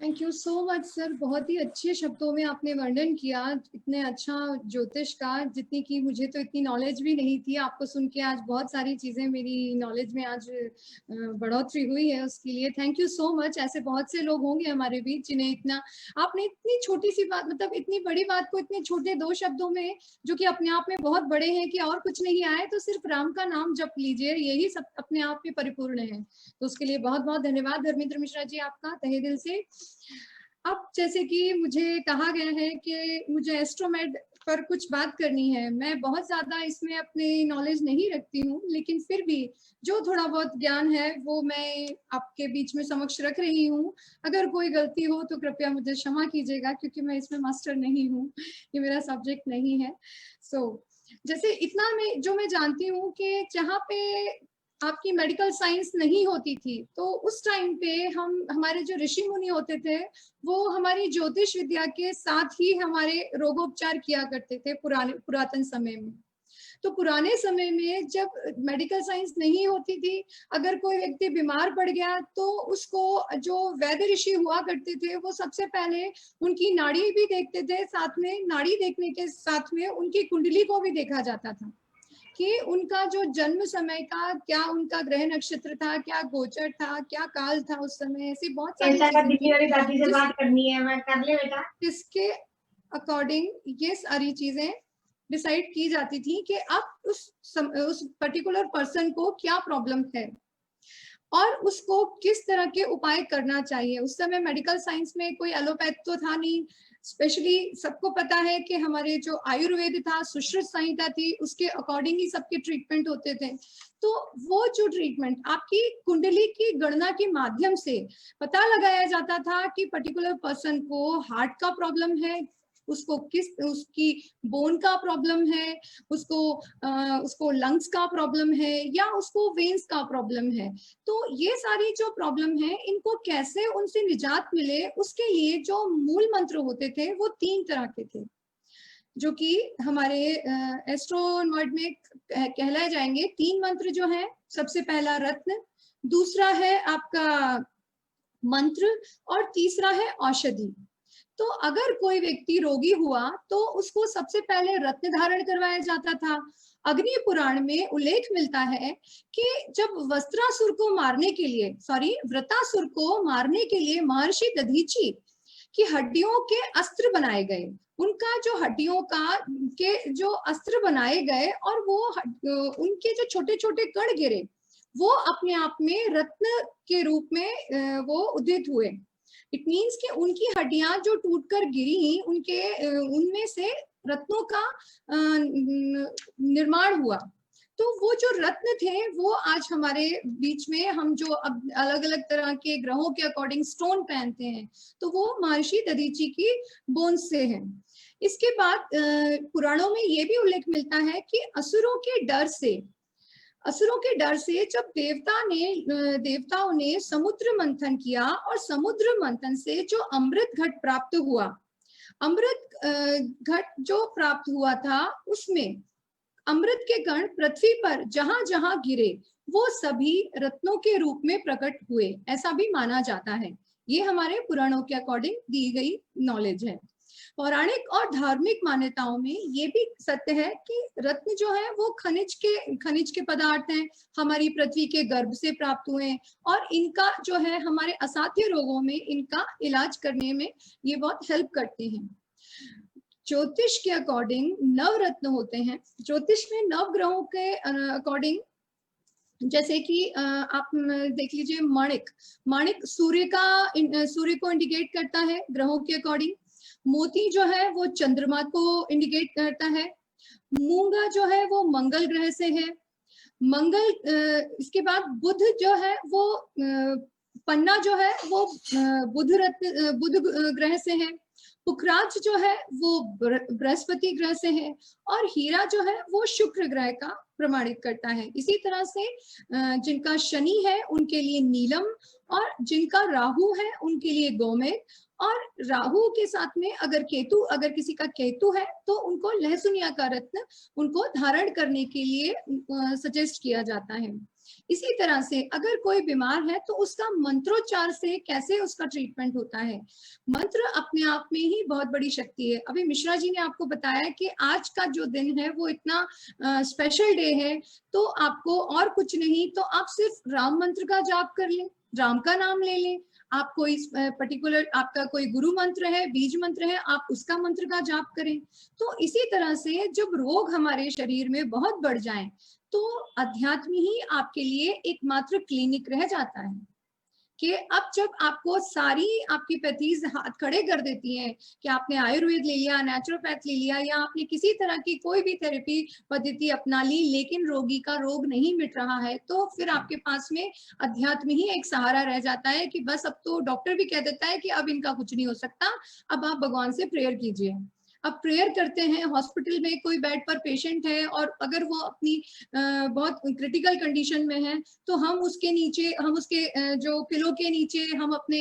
Thank you so much sir, बहुत ही अच्छे शब्दों में आपने वर्णन किया इतने अच्छा ज्योतिष का, जितनी की मुझे तो इतनी नॉलेज भी नहीं थी। आपको सुन के आज बहुत सारी चीजें मेरी नॉलेज में आज बढ़ोतरी हुई है, उसके लिए थैंक यू सो मच। ऐसे बहुत से लोग होंगे हमारे बीच जिन्हें इतना, आपने इतनी छोटी सी बात, मतलब इतनी बड़ी बात को इतने छोटे 2 शब्दों में, जो कि अपने आप में बहुत बड़े हैं कि और कुछ नहीं आए तो सिर्फ राम का नाम जप लीजिए, यही सब अपने आप में परिपूर्ण है। तो उसके लिए बहुत बहुत धन्यवाद धर्मेंद्र मिश्रा जी आपका तहे दिल से। अब जैसे कि मुझे कहा गया है कि मुझे एस्ट्रोमेड पर कुछ बात करनी है। मैं बहुत ज्यादा इसमें अपनी नॉलेज नहीं रखती हूँ, लेकिन फिर भी जो थोड़ा बहुत ज्ञान है वो मैं आपके बीच में समक्ष रख रही हूँ। अगर कोई गलती हो तो कृपया मुझे क्षमा कीजिएगा, क्योंकि मैं इसमें मास्टर नहीं हूँ, ये मेरा सब्जेक्ट नहीं है। जैसे इतना मैं जानती हूँ कि जहाँ पे आपकी मेडिकल साइंस नहीं होती थी, तो उस टाइम पे हमारे जो ऋषि मुनि होते थे वो हमारी ज्योतिष विद्या के साथ ही हमारे रोगोपचार किया करते थे पुरातन समय में। तो पुराने समय में जब मेडिकल साइंस नहीं होती थी, अगर कोई व्यक्ति बीमार पड़ गया तो उसको जो वैद्य ऋषि हुआ करते थे वो सबसे पहले उनकी नाड़ी भी देखते थे, साथ में नाड़ी देखने के साथ में उनकी कुंडली को भी देखा जाता था कि उनका जो जन्म समय का क्या उनका ग्रह नक्षत्र था, क्या गोचर था, क्या काल था उस समय, ऐसी बहुत सारी ऐसा चीजें दिल्ली थी वाली दादी से बात करनी है, मैं कर ले बेटा। जिसके अकॉर्डिंग ये सारी चीजें डिसाइड की जाती थी कि अब उस पर्टिकुलर पर्सन को क्या प्रॉब्लम है और उसको किस तरह के उपाय करना चाहिए। उस समय मेडिकल साइंस में कोई एलोपैथ तो था नहीं, स्पेशली सबको पता है कि हमारे जो आयुर्वेद था, सुश्रुत संहिता थी, उसके अकॉर्डिंग ही सबके ट्रीटमेंट होते थे। तो वो जो ट्रीटमेंट आपकी कुंडली की गणना के माध्यम से पता लगाया जाता था कि पर्टिकुलर पर्सन को हार्ट का प्रॉब्लम है, उसकी बोन का प्रॉब्लम है, उसको लंग्स का प्रॉब्लम है, या उसको वेन्स का प्रॉब्लम है। तो ये सारी जो प्रॉब्लम है इनको कैसे उनसे निजात मिले, उसके लिए जो मूल मंत्र होते थे वो 3 तरह के थे, जो कि हमारे एस्ट्रोनॉइड में कहलाए जाएंगे। 3 मंत्र जो है, सबसे पहला रत्न, दूसरा है आपका मंत्र, और तीसरा है औषधि। तो अगर कोई व्यक्ति रोगी हुआ तो उसको सबसे पहले रत्न धारण करवाया जाता था। अग्नि पुराण में उल्लेख मिलता है कि जब व्रतासुर को मारने के लिए महर्षि दधीची की हड्डियों के अस्त्र बनाए गए, उनका जो हड्डियों का के जो अस्त्र बनाए गए और वो उनके जो छोटे छोटे कण गिरे वो अपने आप में रत्न के रूप में वो उदित हुए। इट मीन्स कि उनकी हड्डियां जो टूटकर गिरी, उनमें से रत्नों का निर्माण हुआ। तो वो जो रत्न थे वो आज हमारे बीच में, हम जो अब अलग अलग तरह के ग्रहों के अकॉर्डिंग स्टोन पहनते हैं, तो वो महर्षि दधीची की बोन्स से है। इसके बाद पुराणों में ये भी उल्लेख मिलता है कि असुरों के डर से जब देवताओं ने समुद्र मंथन किया और समुद्र मंथन से जो अमृत घट प्राप्त हुआ, अमृत घट जो प्राप्त हुआ था उसमें अमृत के कण पृथ्वी पर जहां जहां गिरे वो सभी रत्नों के रूप में प्रकट हुए, ऐसा भी माना जाता है। ये हमारे पुराणों के अकॉर्डिंग दी गई नॉलेज है। पौराणिक और धार्मिक मान्यताओं में ये भी सत्य है कि रत्न जो है वो खनिज के पदार्थ हैं, हमारी पृथ्वी के गर्भ से प्राप्त हुए, और इनका जो है हमारे असाध्य रोगों में इनका इलाज करने में ये बहुत हेल्प करते हैं। ज्योतिष के अकॉर्डिंग नवरत्न होते हैं। ज्योतिष में नव ग्रहों के अकॉर्डिंग, जैसे कि आप देख लीजिए, माणिक सूर्य को इंडिकेट करता है ग्रहों के अकॉर्डिंग। मोती जो है वो चंद्रमा को इंडिकेट करता है। मूंगा जो है वो मंगल ग्रह से है। इसके बाद बुध जो है वो पन्ना जो है वो बुध ग्रह से है। पुखराज जो है वो बृहस्पति ग्रह से है, और हीरा जो है वो शुक्र ग्रह का प्रमाणित करता है। इसी तरह से जिनका शनि है उनके लिए नीलम, और जिनका राहु है उनके लिए गोमेद, और राहु के साथ में अगर किसी का केतु है तो उनको लहसुनिया का रत्न उनको धारण करने के लिए सजेस्ट किया जाता है। इसी तरह से अगर कोई बीमार है तो उसका मंत्रोच्चार से कैसे उसका ट्रीटमेंट होता है। मंत्र अपने आप में ही बहुत बड़ी शक्ति है। अभी मिश्रा जी ने आपको बताया कि आज का जो दिन है वो इतना स्पेशल डे है, तो आपको और कुछ नहीं तो आप सिर्फ राम मंत्र का जाप कर लें, राम का नाम ले लें। आप कोई पर्टिकुलर आपका कोई गुरु मंत्र है, बीज मंत्र है, आप उसका मंत्र का जाप करें। तो इसी तरह से जब रोग हमारे शरीर में बहुत बढ़ जाएं तो अध्यात्म ही आपके लिए एकमात्र क्लिनिक रह जाता है। कि अब जब आपको सारी आपकी पैथीज हाथ खड़े कर देती हैं कि आपने आयुर्वेद ले लिया, नेचुरोपैथ ले लिया, या आपने किसी तरह की कोई भी थेरेपी पद्धति अपना ली, लेकिन रोगी का रोग नहीं मिट रहा है, तो फिर आपके पास में अध्यात्म ही एक सहारा रह जाता है कि बस अब तो डॉक्टर भी कह देता है कि अब इनका कुछ नहीं हो सकता, अब आप भगवान से प्रेयर कीजिए। अब प्रेयर करते हैं, हॉस्पिटल में कोई बेड पर पेशेंट है और अगर वो अपनी बहुत क्रिटिकल कंडीशन में है तो हम उसके नीचे, हम उसके जो पिलो के नीचे हम अपने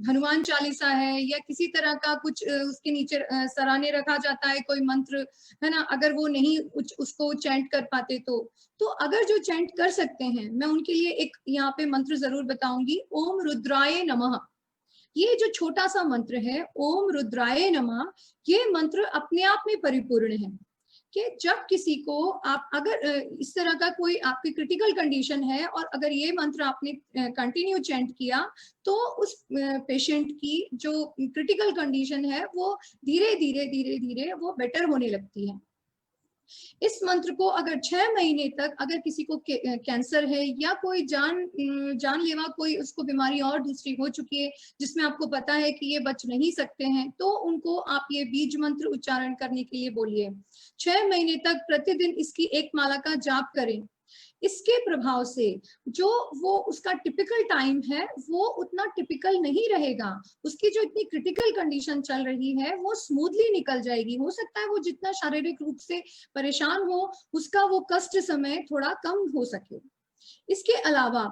हनुमान चालीसा है या किसी तरह का कुछ उसके नीचे सराहने रखा जाता है कोई मंत्र, है ना। अगर वो नहीं उसको चैंट कर पाते तो अगर जो चैंट कर सकते हैं, मैं उनके लिए एक यहाँ पे मंत्र जरूर बताऊंगी। ओम रुद्राय नमः, ये जो छोटा सा मंत्र है ओम रुद्राय नमः, ये मंत्र अपने आप में परिपूर्ण है कि जब किसी को आप अगर इस तरह का कोई आपकी क्रिटिकल कंडीशन है और अगर ये मंत्र आपने कंटिन्यू चैंट किया तो उस पेशेंट की जो क्रिटिकल कंडीशन है वो धीरे धीरे धीरे धीरे वो बेटर होने लगती है। इस मंत्र को अगर 6 महीने तक अगर किसी को कैंसर है या कोई जानलेवा कोई उसको बीमारी और दूसरी हो चुकी है जिसमें आपको पता है कि ये बच नहीं सकते हैं, तो उनको आप ये बीज मंत्र उच्चारण करने के लिए बोलिए। 6 महीने तक प्रतिदिन इसकी एक माला का जाप करें। इसके प्रभाव से जो वो उसका टिपिकल टाइम है वो उतना टिपिकल नहीं रहेगा, उसकी जो इतनी क्रिटिकल कंडीशन चल रही है वो स्मूथली निकल जाएगी। हो सकता है वो जितना शारीरिक रूप से परेशान हो उसका वो कष्ट समय थोड़ा कम हो सके। इसके अलावा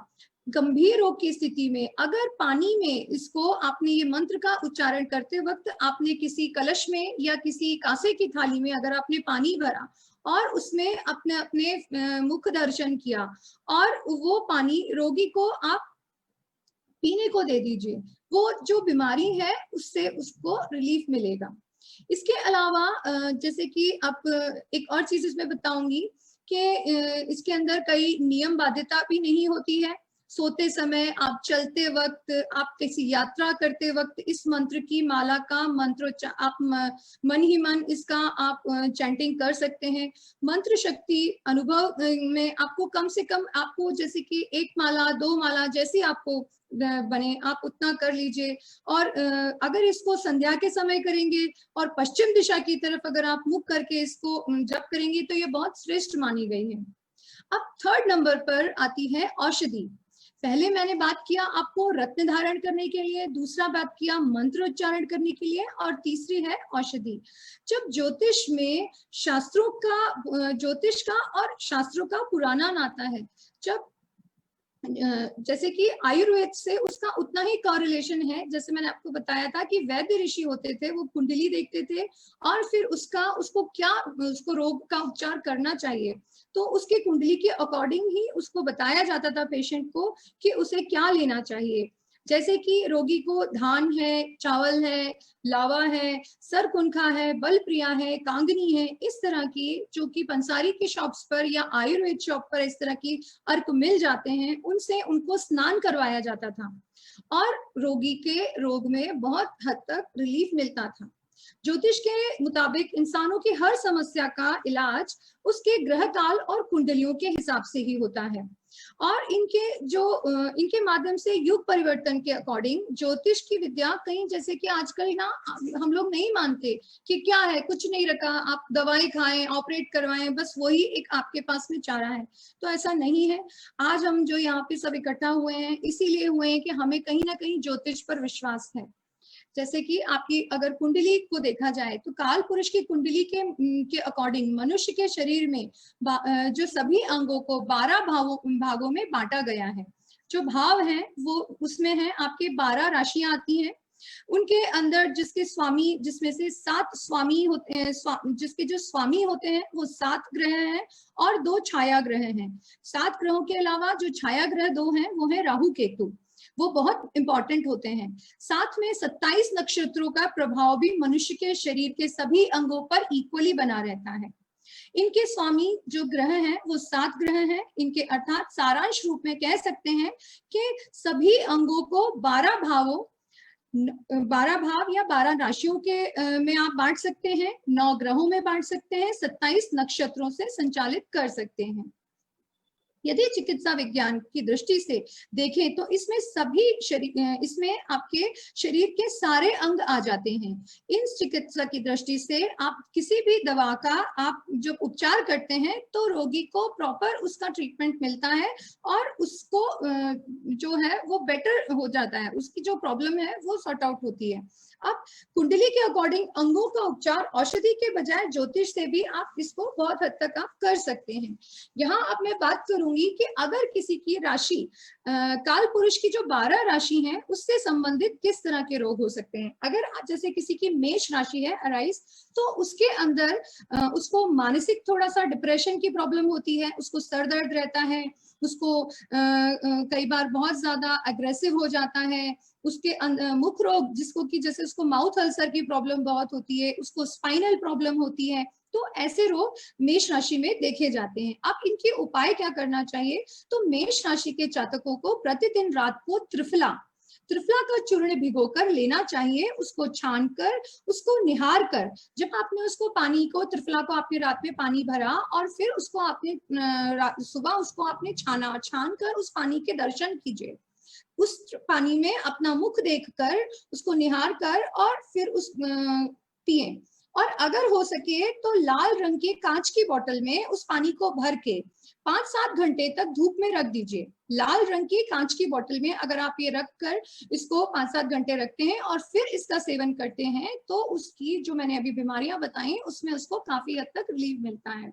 गंभीर रोग की स्थिति में अगर पानी में इसको आपने ये मंत्र का उच्चारण करते वक्त आपने किसी कलश में या किसी कांसे की थाली में अगर आपने पानी भरा और उसमें अपने अपने मुख दर्शन किया और वो पानी रोगी को आप पीने को दे दीजिए, वो जो बीमारी है उससे उसको रिलीफ मिलेगा। इसके अलावा जैसे कि आप एक और चीज इसमें बताऊंगी कि इसके अंदर कई नियम बाध्यता भी नहीं होती है। सोते समय, आप चलते वक्त, आप किसी यात्रा करते वक्त इस मंत्र की माला का मंत्र आप मन ही मन इसका आप चैंटिंग कर सकते हैं। मंत्र शक्ति अनुभव में आपको कम से कम आपको जैसे कि 1 माला 2 माला जैसी आपको बने आप उतना कर लीजिए। और अगर इसको संध्या के समय करेंगे और पश्चिम दिशा की तरफ अगर आप मुख करके इसको जप करेंगे तो ये बहुत श्रेष्ठ मानी गई है। अब 3rd नंबर पर आती है औषधि। पहले मैंने बात किया आपको रत्न धारण करने के लिए, दूसरा बात किया मंत्र उच्चारण करने के लिए, और तीसरी है औषधि। जब ज्योतिष में ज्योतिष का और शास्त्रों का पुराना नाता है, जब जैसे कि आयुर्वेद से उसका उतना ही कॉरिलेशन है। जैसे मैंने आपको बताया था कि वैद्य ऋषि होते थे, वो कुंडली देखते थे और फिर उसको रोग का उपचार करना चाहिए तो उसकी कुंडली के अकॉर्डिंग ही उसको बताया जाता था पेशेंट को कि उसे क्या लेना चाहिए। जैसे कि रोगी को धान है, चावल है, लावा है, सरकुनखा है, बलप्रिया है, कांगनी है, इस तरह की जो कि पंसारी की शॉप्स पर या आयुर्वेद शॉप पर इस तरह की अर्क मिल जाते हैं, उनसे उनको स्नान करवाया जाता था और रोगी के रोग में बहुत हद तक रिलीफ मिलता था। ज्योतिष के मुताबिक इंसानों की हर समस्या का इलाज उसके ग्रह काल और कुंडलियों के हिसाब से ही होता है और इनके माध्यम से युग परिवर्तन के अकॉर्डिंग ज्योतिष की विद्या कहीं, जैसे कि आजकल ना हम लोग नहीं मानते कि क्या है, कुछ नहीं रखा, आप दवाई खाएं, ऑपरेट करवाएं, बस वही एक आपके पास में चारा है। तो ऐसा नहीं है। आज हम जो यहाँ पे सब इकट्ठा हुए हैं इसीलिए हुए हैं कि हमें कहीं ना कहीं ज्योतिष पर विश्वास है। जैसे कि आपकी अगर कुंडली को देखा जाए तो काल पुरुष की कुंडली के अकॉर्डिंग मनुष्य के शरीर में जो सभी अंगों को 12 भागों में बांटा गया है। जो भाव हैं वो उसमें है आपके 12 राशियां आती हैं उनके अंदर जिसके स्वामी, जिसमें से 7 स्वामी होते हैं, जिसके जो स्वामी होते हैं वो 7 ग्रह हैं और 2 छाया ग्रह हैं। 7 ग्रहों के अलावा जो छाया ग्रह 2 हैं वो है राहु केतु, वो बहुत इंपॉर्टेंट होते हैं। साथ में 27 नक्षत्रों का प्रभाव भी मनुष्य के शरीर के सभी अंगों पर इक्वली बना रहता है। इनके स्वामी जो ग्रह हैं वो 7 ग्रह हैं। इनके अर्थात सारांश रूप में कह सकते हैं कि सभी अंगों को 12 भावों, 12 भाव या 12 राशियों के में आप बांट सकते हैं, 9 ग्रहों में बांट सकते हैं, 27 नक्षत्रों से संचालित कर सकते हैं। यदि चिकित्सा विज्ञान की दृष्टि से देखें तो इसमें सभी इसमें आपके शरीर के सारे अंग आ जाते हैं। इन चिकित्सा की दृष्टि से आप किसी भी दवा का आप जब उपचार करते हैं तो रोगी को प्रॉपर उसका ट्रीटमेंट मिलता है और उसको जो है वो बेटर हो जाता है, उसकी जो प्रॉब्लम है वो सॉर्ट आउट होती है। अब कुंडली के अकॉर्डिंग अंगों का उपचार औषधि के बजाय ज्योतिष से भी आप इसको बहुत हद तक आप कर सकते हैं। यहाँ अब मैं बात करूंगी कि अगर किसी की राशि काल पुरुष की जो 12 राशि है उससे संबंधित किस तरह के रोग हो सकते हैं। अगर जैसे किसी की मेष राशि है अराइज, तो उसके अंदर उसको मानसिक थोड़ा सा डिप्रेशन की प्रॉब्लम होती है, उसको सर दर्द रहता है, उसको कई बार बहुत ज्यादा अग्रेसिव हो जाता है, उसके मुख रोग जिसको कि जैसे उसको माउथ अल्सर की प्रॉब्लम बहुत होती है, उसको स्पाइनल प्रॉब्लम होती है, तो ऐसे रोग मेष राशि में देखे जाते हैं। अब इनके उपाय क्या करना चाहिए, तो मेष राशि के जातकों को प्रतिदिन रात को त्रिफला का चूर्ण भिगोकर लेना चाहिए, उसको छानकर उसको निहार कर, जब आपने उसको पानी को त्रिफला को आपने रात में पानी भरा और फिर उसको आपने सुबह उसको आपने छान कर उस पानी के दर्शन कीजिए, उस पानी में अपना मुख देखकर उसको निहार कर और फिर उस पिए। और अगर हो सके तो लाल रंग के कांच की बोतल में उस पानी को भर के 5-7 घंटे तक धूप में रख दीजिए। लाल रंग की कांच की बोतल में अगर आप ये रख कर इसको 5-7 घंटे रखते हैं और फिर इसका सेवन करते हैं तो उसकी जो मैंने अभी बीमारियां बताई उसमें उसको काफी हद तक रिलीफ मिलता है।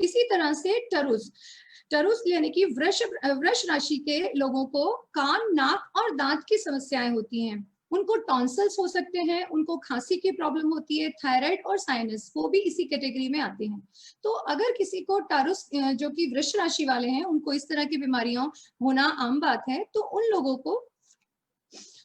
इसी तरह से टरुस यानी कि वृष राशि के लोगों को कान, नाक और दांत की समस्याएं होती हैं, उनको टॉन्सिल्स हो सकते हैं, उनको खांसी की प्रॉब्लम होती है, थायराइड और साइनस वो भी इसी कैटेगरी में आते हैं। तो अगर किसी को टरुस जो कि वृष राशि वाले हैं उनको इस तरह की बीमारियां होना आम बात है, तो उन लोगों को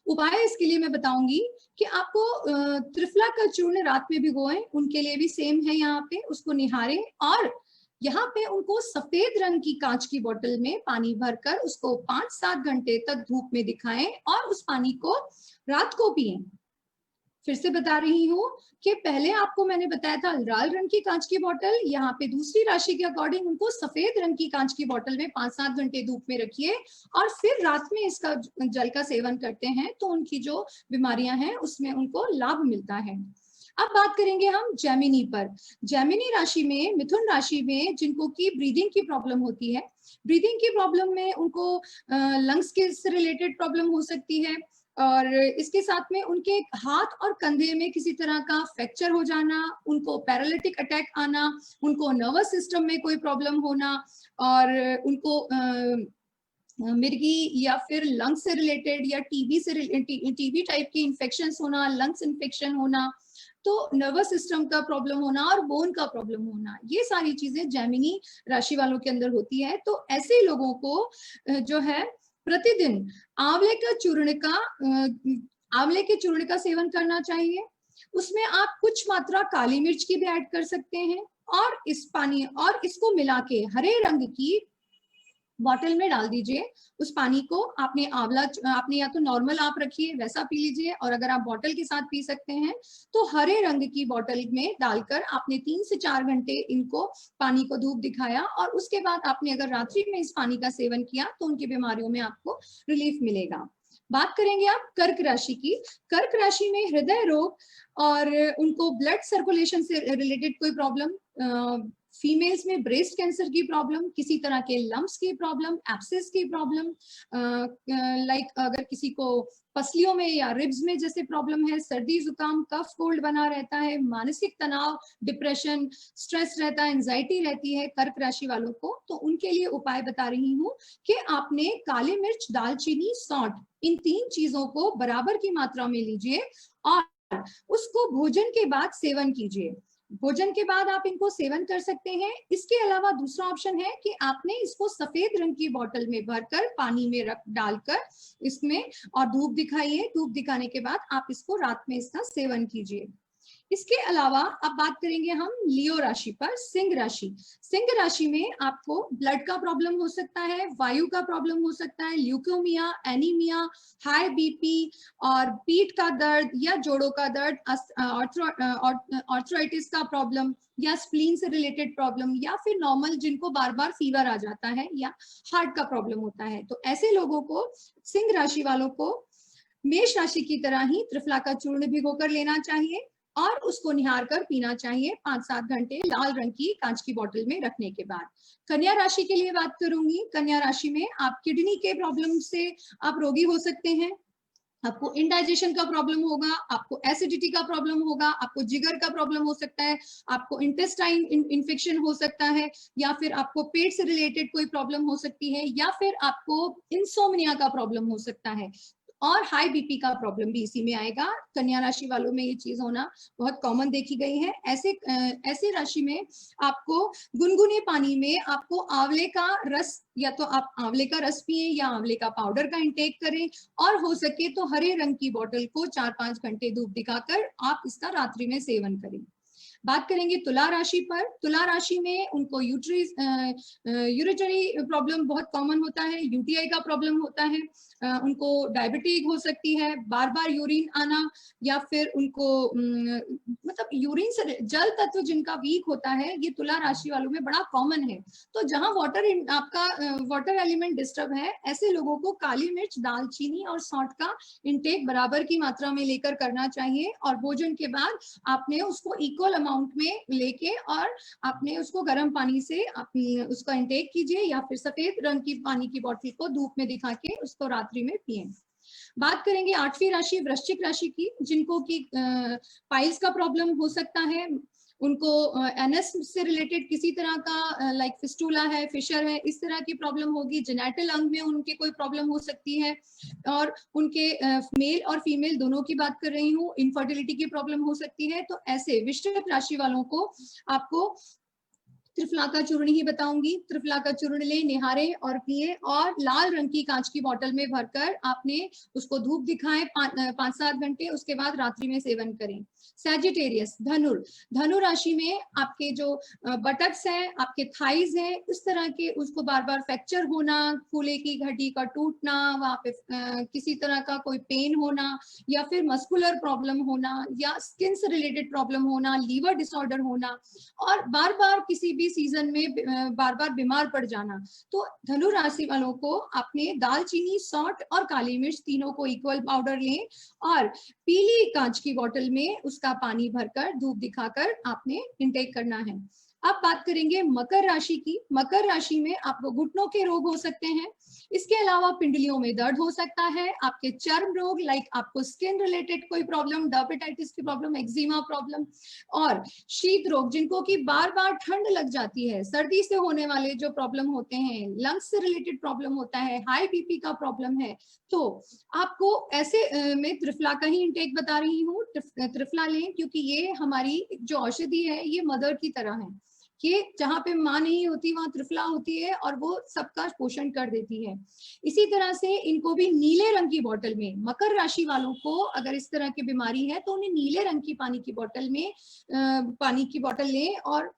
उपाय इसके लिए मैं बताऊंगी कि आपको त्रिफला का चूर्ण रात में भिगोएं, उनके लिए भी सेम है, यहाँ पे उसको निहारें और यहाँ पे उनको सफेद रंग की कांच की बोतल में पानी भरकर उसको 5-7 घंटे तक धूप में दिखाएं और उस पानी को रात को पिएं। फिर से बता रही हूँ कि पहले आपको मैंने बताया था लाल रंग की कांच की बोतल, यहाँ पे दूसरी राशि के अकॉर्डिंग उनको सफेद रंग की कांच की बोतल में 5-7 घंटे धूप में रखिए और फिर रात में इसका जल का सेवन करते हैं तो उनकी जो बीमारियां हैं उसमें उनको लाभ मिलता है। अब बात करेंगे हम जेमिनी पर। जेमिनी राशि में, मिथुन राशि में जिनको की ब्रीदिंग की प्रॉब्लम होती है, ब्रीदिंग की प्रॉब्लम में उनको लंग्स के से रिलेटेड प्रॉब्लम हो सकती है और इसके साथ में उनके हाथ और कंधे में किसी तरह का फ्रैक्चर हो जाना, उनको पैरालिटिक अटैक आना, उनको नर्वस सिस्टम में कोई प्रॉब्लम होना और उनको मिर्गी या फिर लंग्स से रिलेटेड या टीबी टाइप की इन्फेक्शंस होना, लंग्स इन्फेक्शन होना, तो नर्वस सिस्टम का प्रॉब्लम होना और बोन का प्रॉब्लम होना, ये सारी चीजें जेमिनी राशि वालों के अंदर होती है। तो ऐसे लोगों को जो है प्रतिदिन आंवले के चूर्ण का सेवन करना चाहिए। उसमें आप कुछ मात्रा काली मिर्च की भी ऐड कर सकते हैं और इसको मिला के हरे रंग की बॉटल में डाल दीजिए। उस पानी को आपने या तो नॉर्मल आप रखिए वैसा पी लीजिए और अगर आप बॉटल के साथ पी सकते हैं तो हरे रंग की बॉटल में डालकर आपने 3 से 4 घंटे इनको पानी को धूप दिखाया और उसके बाद आपने अगर रात्रि में इस पानी का सेवन किया तो उनकी बीमारियों में आपको रिलीफ मिलेगा। बात करेंगे आप कर्क राशि की। कर्क राशि में हृदय रोग और उनको ब्लड सर्कुलेशन से रिलेटेड कोई प्रॉब्लम, फीमेल्स में ब्रेस्ट कैंसर की प्रॉब्लम, किसी तरह के लम्प्स की प्रॉब्लम, एब्सेस की प्रॉब्लम, लाइक अगर किसी को पसलियों में या रिब्स में जैसे प्रॉब्लम है, सर्दी जुकाम कफ कोल्ड बना रहता है, मानसिक तनाव, डिप्रेशन, स्ट्रेस रहता है, एंजाइटी रहती है कर्क राशि वालों को, तो उनके लिए उपाय बता रही हूँ कि आपने काली मिर्च, दालचीनी, सौंठ, इन 3 चीजों को बराबर की मात्रा में लीजिए और उसको भोजन के बाद सेवन कीजिए। भोजन के बाद आप इनको सेवन कर सकते हैं। इसके अलावा दूसरा ऑप्शन है कि आपने इसको सफेद रंग की बोतल में भरकर पानी में रख डालकर इसमें और धूप दिखाइए। धूप दिखाने के बाद आप इसको रात में इसका सेवन कीजिए। इसके अलावा अब बात करेंगे हम लियो राशि पर, सिंह राशि। सिंह राशि में आपको ब्लड का प्रॉब्लम हो सकता है, वायु का प्रॉब्लम हो सकता है, ल्यूकेमिया, एनीमिया, हाई बीपी और पीठ का दर्द या जोड़ों का दर्द, आर्थराइटिस का प्रॉब्लम या स्प्लीन से रिलेटेड प्रॉब्लम, या फिर नॉर्मल जिनको बार बार फीवर आ जाता है या हार्ट का प्रॉब्लम होता है। तो ऐसे लोगों को, सिंह राशि वालों को मेष राशि की तरह ही त्रिफला का चूर्ण भिगोकर लेना चाहिए और उसको निहार कर पीना चाहिए 5-7 घंटे लाल रंग की कांच की बोतल में रखने के बाद। कन्या राशि के लिए बात करूंगी। कन्या राशि में आप किडनी के प्रॉब्लम से आप रोगी हो सकते हैं, आपको इंडाइजेशन का प्रॉब्लम होगा, आपको एसिडिटी का प्रॉब्लम होगा, आपको जिगर का प्रॉब्लम हो सकता है, आपको इंटेस्टाइन इन्फेक्शन हो सकता है, या फिर आपको पेट से रिलेटेड कोई प्रॉब्लम हो सकती है, या फिर आपको इंसोम्निया का प्रॉब्लम हो सकता है और हाई बीपी का प्रॉब्लम भी इसी में आएगा। कन्या राशि वालों में ये चीज होना बहुत कॉमन देखी गई है। ऐसे राशि में आपको गुनगुने पानी में आपको आंवले का रस, या तो आप आंवले का रस पिए या आंवले का पाउडर का इंटेक करें, और हो सके तो हरे रंग की बोतल को 4-5 घंटे धूप दिखाकर आप इसका रात्रि में सेवन करें। बात करेंगे तुला राशि पर। तुला राशि में उनको यूरिटरी प्रॉब्लम बहुत कॉमन होता है, यूटीआई का प्रॉब्लम होता है, उनको डायबिटीज हो सकती है, बार बार यूरिन आना, या फिर उनको मतलब यूरिन से जल तत्व जिनका वीक होता है, ये तुला राशि वालों में बड़ा कॉमन है। तो जहां आपका वाटर एलिमेंट डिस्टर्ब है, ऐसे लोगों को काली मिर्च, दालचीनी और सौंठ का इंटेक बराबर की मात्रा में लेकर करना चाहिए और भोजन के बाद आपने उसको इक्वल अमाउंट में लेके और आपने उसको गर्म पानी से उसका इंटेक कीजिए, या फिर सफेद रंग की पानी की बोतल को धूप में दिखा के उसको रात्रि में पिए। बात करेंगे 8वीं राशि वृश्चिक राशि की, जिनको की पाइल्स का प्रॉब्लम हो सकता है, उनको एनएस से रिलेटेड किसी तरह का लाइक फिस्टूला है, फिशर है, इस तरह की प्रॉब्लम होगी। जेनेटल अंग में उनके कोई प्रॉब्लम हो सकती है, और उनके मेल और फीमेल दोनों की बात कर रही हूँ, इनफर्टिलिटी की प्रॉब्लम हो सकती है। तो ऐसे वृश्चिक राशि वालों को आपको त्रिफला का चूर्ण ही बताऊंगी। त्रिफला का चूर्ण ले, निहारे और पिए, और लाल रंग की कांच की बोतल में भरकर आपने उसको धूप दिखाएं 5-7 घंटे, उसके बाद रात्रि में सेवन करें। सैजिटेरियस, धनु राशि में आपके जो बटक्स हैं, आपके थाइज हैं, इस तरह के उसको बार बार फ्रैक्चर होना, फूले की हड्डी का टूटना, वहां पे किसी तरह का कोई पेन होना, या फिर मस्कुलर प्रॉब्लम होना, या स्किन से रिलेटेड प्रॉब्लम होना, लीवर डिसऑर्डर होना, और बार बार किसी भी सीजन में बार बार बीमार पड़ जाना। तो धनु राशि वालों को आपने दालचीनी, सौंठ और काली मिर्च तीनों को इक्वल पाउडर लें और पीली कांच की बोतल में उसका पानी भरकर धूप दिखाकर आपने इंटेक करना है। अब बात करेंगे मकर राशि की। मकर राशि में आपको घुटनों के रोग हो सकते हैं, इसके अलावा पिंडलियों में दर्द हो सकता है, आपके चर्म रोग लाइक आपको स्किन रिलेटेड कोई प्रॉब्लम, डर्मेटाइटिस की प्रॉब्लम, एक्जिमा प्रॉब्लम, और शीत रोग जिनको कि बार बार ठंड लग जाती है, सर्दी से होने वाले जो प्रॉब्लम होते हैं, लंग्स से रिलेटेड प्रॉब्लम होता है, हाई बीपी का प्रॉब्लम है, तो आपको ऐसे में त्रिफला का ही इंटेक बता रही हूँ। त्रिफला लें, क्योंकि ये हमारी जो औषधि है ये मदर की तरह है, कि जहां पे माँ नहीं होती वहां त्रिफला होती है और वो सबका पोषण कर देती है। इसी तरह से इनको भी नीले रंग की बोतल में, मकर राशि वालों को अगर इस तरह की बीमारी है तो उन्हें नीले रंग की पानी की बोतल में पानी की बोतल लें और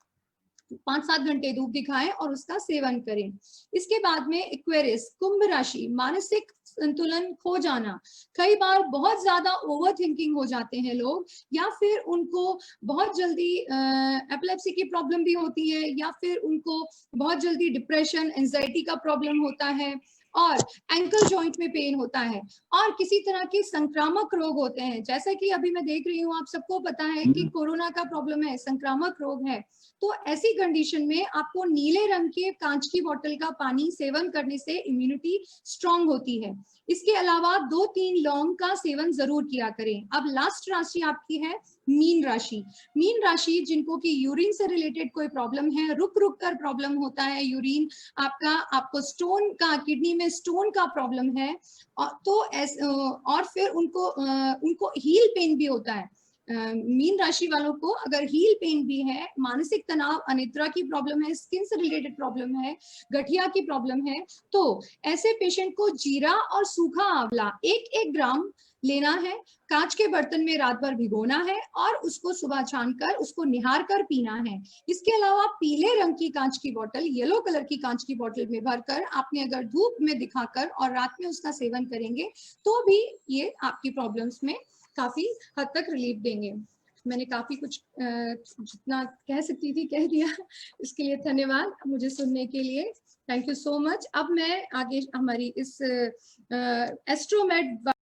5-7 घंटे धूप दिखाएं और उसका सेवन करें। इसके बाद में एक्वेरियस, कुंभ राशि, मानसिक संतुलन खो जाना, कई बार बहुत ज्यादा ओवर थिंकिंग हो जाते हैं लोग, या फिर उनको बहुत जल्दी एपिलेप्सी की प्रॉब्लम भी होती है, या फिर उनको बहुत जल्दी डिप्रेशन, एंजाइटी का प्रॉब्लम होता है, और एंकल जॉइंट में पेन होता है, और किसी तरह के संक्रामक रोग होते हैं, जैसा कि अभी मैं देख रही हूँ आप सबको पता है कि कोरोना का प्रॉब्लम है, संक्रामक रोग है, तो ऐसी कंडीशन में आपको नीले रंग के कांच की बोतल का पानी सेवन करने से इम्यूनिटी स्ट्रांग होती है। इसके अलावा 2-3 लौंग का सेवन जरूर किया करें। अब लास्ट राशि आपकी है मीन राशि। मीन राशि जिनको कि यूरिन से रिलेटेड कोई प्रॉब्लम है, रुक रुक कर प्रॉब्लम होता है यूरिन आपका, आपको स्टोन का, किडनी में स्टोन का प्रॉब्लम है, और फिर उनको हील पेन भी होता है। मीन राशि वालों को अगर हील पेन भी है, मानसिक तनाव, अनिद्रा की प्रॉब्लम है, स्किन से रिलेटेड प्रॉब्लम है, गठिया की प्रॉब्लम है, तो ऐसे पेशेंट को जीरा और सूखा आंवला 1-1 ग्राम लेना है, कांच के बर्तन में रात भर भिगोना है और उसको सुबह छानकर उसको निहार कर पीना है। इसके अलावा पीले रंग की कांच की बोतल, येलो कलर की कांच की बोतल में भरकर आपने अगर धूप में दिखाकर और रात में उसका सेवन करेंगे तो भी ये आपकी प्रॉब्लम्स में काफी हद तक रिलीफ देंगे। मैंने काफी कुछ जितना कह सकती थी कह दिया, इसके लिए धन्यवाद मुझे सुनने के लिए। Thank you so much. अब मैं आगे हमारी इस एस्ट्रोमेड